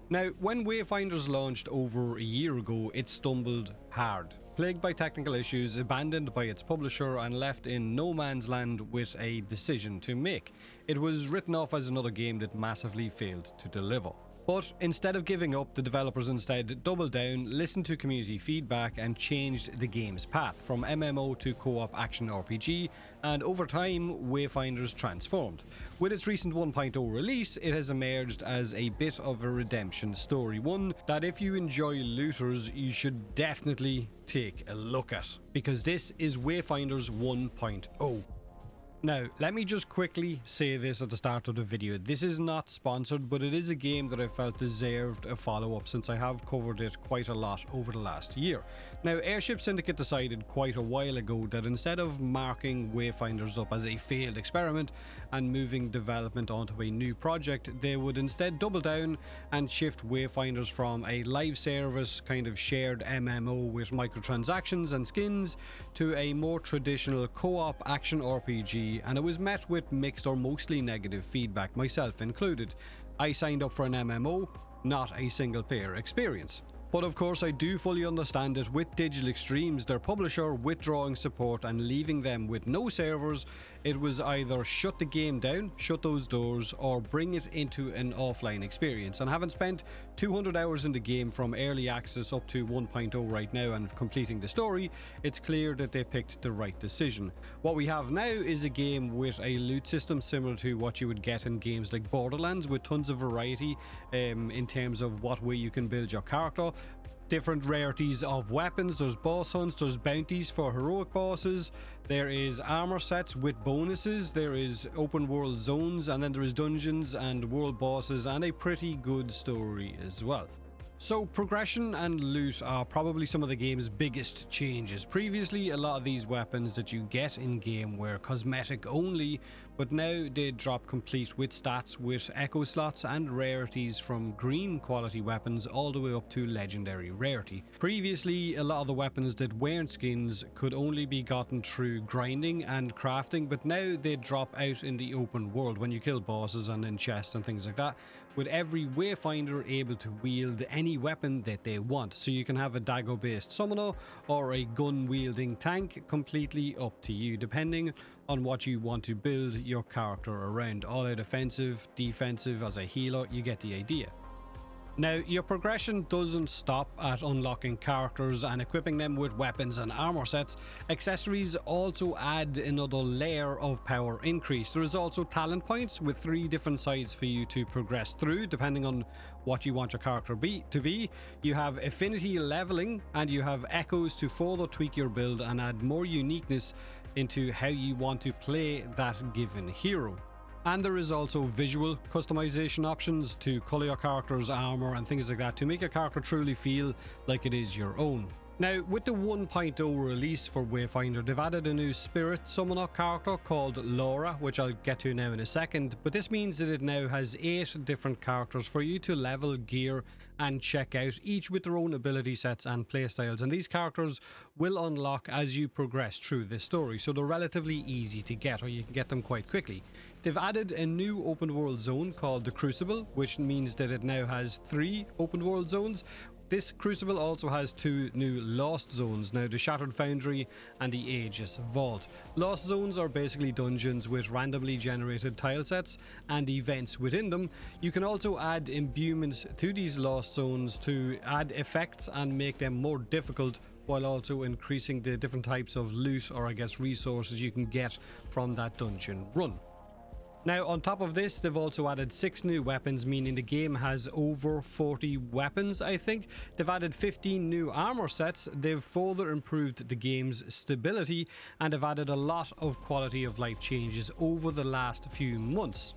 Now, when Wayfinders launched over a year ago, it stumbled hard. Plagued by technical issues, abandoned by its publisher, and left in no man's land with a decision to make. It was written off as another game that massively failed to deliver. But instead of giving up, the developers instead doubled down, listened to community feedback, and changed the game's path from MMO to co-op action RPG, and over time, Wayfinders transformed. With its recent 1.0 release, it has emerged as a bit of a redemption story, one that if you enjoy looters, you should definitely take a look at, because this is Wayfinders 1.0. Now, let me just quickly say this at the start of the video. This is not sponsored, but it is a game that I felt deserved a follow-up since I have covered it quite a lot over the last year. Now, Airship Syndicate decided quite a while ago that instead of marking Wayfinders up as a failed experiment and moving development onto a new project, they would instead double down and shift Wayfinders from a live service kind of shared MMO with microtransactions and skins to a more traditional co-op action RPG, and it was met with mixed or mostly negative feedback, myself included. I signed up for an MMO, not a single player experience. But of course I do fully understand it with Digital Extremes, their publisher, withdrawing support and leaving them with no servers. It was either shut the game down, shut those doors, or bring it into an offline experience. And having spent 200 hours in the game from early access up to 1.0 right now and completing the story, it's clear that they picked the right decision. What we have now is a game with a loot system similar to what you would get in games like Borderlands, with tons of variety in terms of what way you can build your character. Different rarities of weapons, there's boss hunts, there's bounties for heroic bosses, there is armor sets with bonuses, there is open world zones, and then there is dungeons and world bosses, and a pretty good story as well. So progression and loot are probably some of the game's biggest changes. Previously, a lot of these weapons that you get in game were cosmetic only, but now they drop complete with stats with echo slots and rarities from green quality weapons all the way up to legendary rarity. Previously, a lot of the weapons that weren't skins could only be gotten through grinding and crafting, but now they drop out in the open world when you kill bosses and in chests and things like that, with every Wayfinder able to wield any weapon that they want. So you can have a dagger based summoner or a gun wielding tank, completely up to you depending on what you want to build your character around. All out offensive, defensive, as a healer, you get the idea. Now, your progression doesn't stop at unlocking characters and equipping them with weapons and armor sets. Accessories also add another layer of power increase. There is also talent points with 3 different sides for you to progress through depending on what you want your character to be. You have affinity leveling, and you have echoes to further tweak your build and add more uniqueness into how you want to play that given hero. And there is also visual customization options to colour your character's armour and things like that to make your character truly feel like it is your own. Now, with the 1.0 release for Wayfinder, they've added a new spirit summoner character called Lora, which I'll get to now in a second, but this means that it now has 8 different characters for you to level, gear, and check out, each with their own ability sets and playstyles, and these characters will unlock as you progress through this story, so they're relatively easy to get, or you can get them quite quickly. They've added a new open world zone called the Crucible, which means that it now has 3 open world zones. This Crucible also has 2 new Lost Zones, now the Shattered Foundry and the Aegis Vault. Lost Zones are basically dungeons with randomly generated tile sets and events within them. You can also add imbuements to these Lost Zones to add effects and make them more difficult, while also increasing the different types of loot, or I guess resources, you can get from that dungeon run. Now, on top of this, they've also added 6 new weapons, meaning the game has over 40 weapons, I think. They've added 15 new armor sets, they've further improved the game's stability, and have added a lot of quality of life changes over the last few months.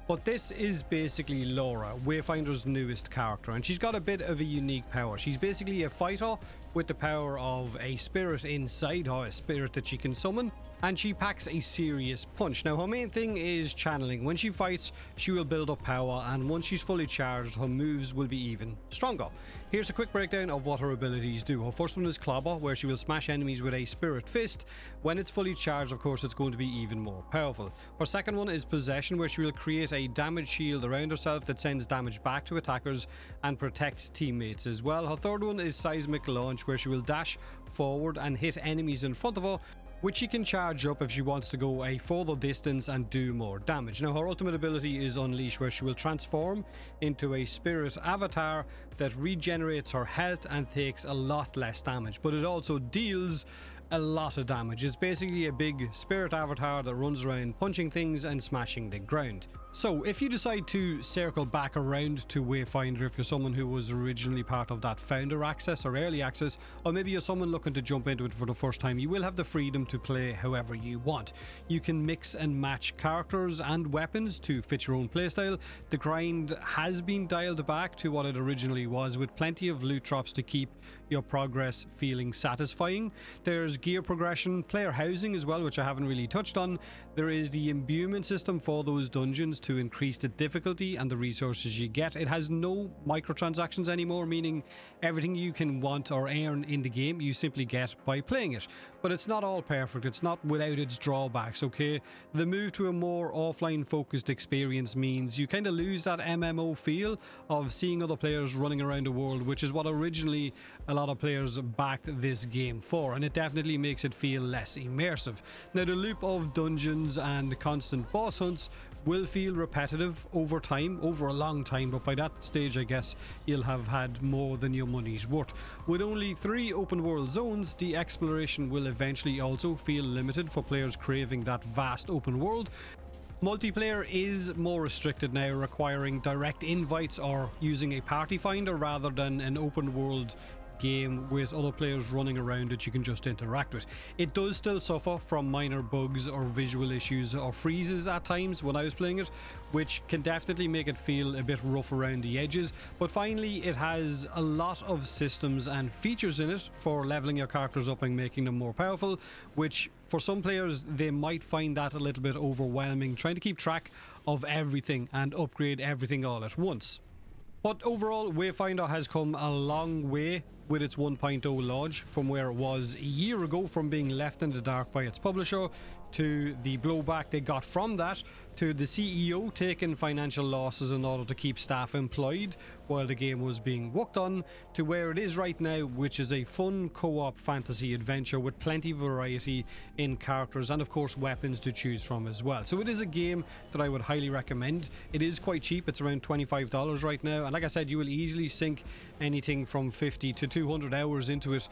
But this is basically Lora, Wayfinder's newest character, and she's got a bit of a unique power. She's basically a fighter with the power of a spirit inside her, a spirit that she can summon, and she packs a serious punch. Now her main thing is channeling. When she fights, she will build up power, and once she's fully charged, her moves will be even stronger. Here's a quick breakdown of what her abilities do. Her first one is Clobber, where she will smash enemies with a spirit fist. When it's fully charged, of course, it's going to be even more powerful. Her second one is Possession, where she will create a damage shield around herself that sends damage back to attackers and protects teammates as well. Her third one is Seismic Launch, where she will dash forward and hit enemies in front of her, which she can charge up if she wants to go a further distance and do more damage. Now her ultimate ability is Unleash, where she will transform into a spirit avatar that regenerates her health and takes a lot less damage, but it also deals a lot of damage. It's basically a big spirit avatar that runs around punching things and smashing the ground. So if you decide to circle back around to Wayfinder, if you're someone who was originally part of that founder access or early access, or maybe you're someone looking to jump into it for the first time, you will have the freedom to play however you want. You can mix and match characters and weapons to fit your own playstyle. The grind has been dialed back to what it originally was, with plenty of loot drops to keep your progress feeling satisfying. There's gear progression, player housing as well, which I haven't really touched on. There is the imbuement system for those dungeons to increase the difficulty and the resources you get. It has no microtransactions anymore, meaning everything you can want or earn in the game you simply get by playing it. But it's not all perfect, it's not without its drawbacks, okay? The move to a more offline focused experience means you kind of lose that MMO feel of seeing other players running around the world, which is what originally a lot of players backed this game for, and it definitely makes it feel less immersive. Now the loop of dungeons and constant boss hunts will feel repetitive over time, over a long time, but by that stage I guess you'll have had more than your money's worth. With only 3 open world zones, the exploration will eventually also feel limited for players craving that vast open world. Multiplayer is more restricted now, requiring direct invites or using a party finder rather than an open world game with other players running around that you can just interact with. It does still suffer from minor bugs or visual issues or freezes at times when I was playing it, which can definitely make it feel a bit rough around the edges, but finally it has a lot of systems and features in it for leveling your characters up and making them more powerful, which for some players they might find that a little bit overwhelming, trying to keep track of everything and upgrade everything all at once. But overall, Wayfinder has come a long way with its 1.0 launch, from where it was a year ago, from being left in the dark by its publisher, to the blowback they got from that, to the CEO taking financial losses in order to keep staff employed while the game was being worked on, to where it is right now, which is a fun co-op fantasy adventure with plenty of variety in characters and of course weapons to choose from as well. So it is a game that I would highly recommend. It is quite cheap, it's around $25 right now, and like I said, you will easily sink anything from 50 to 200 hours into it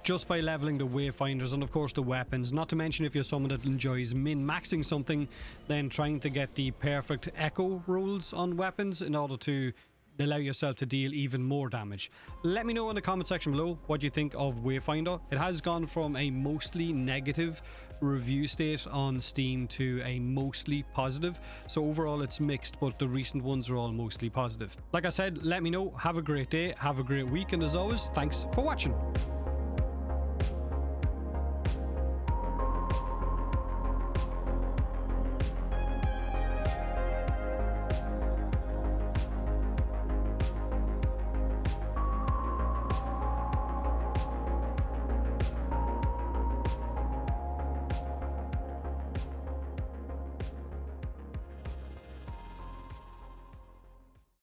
just by leveling the Wayfinders and of course the weapons, not to mention if you're someone that enjoys min-maxing something, then trying to get the perfect echo rolls on weapons in order to allow yourself to deal even more damage. Let me know in the comment section below what you think of Wayfinder. It has gone from a mostly negative review state on Steam to a mostly positive, so overall it's mixed, but the recent ones are all mostly positive. Like I said, let me know. Have a great day, have a great week, and as always, thanks for watching.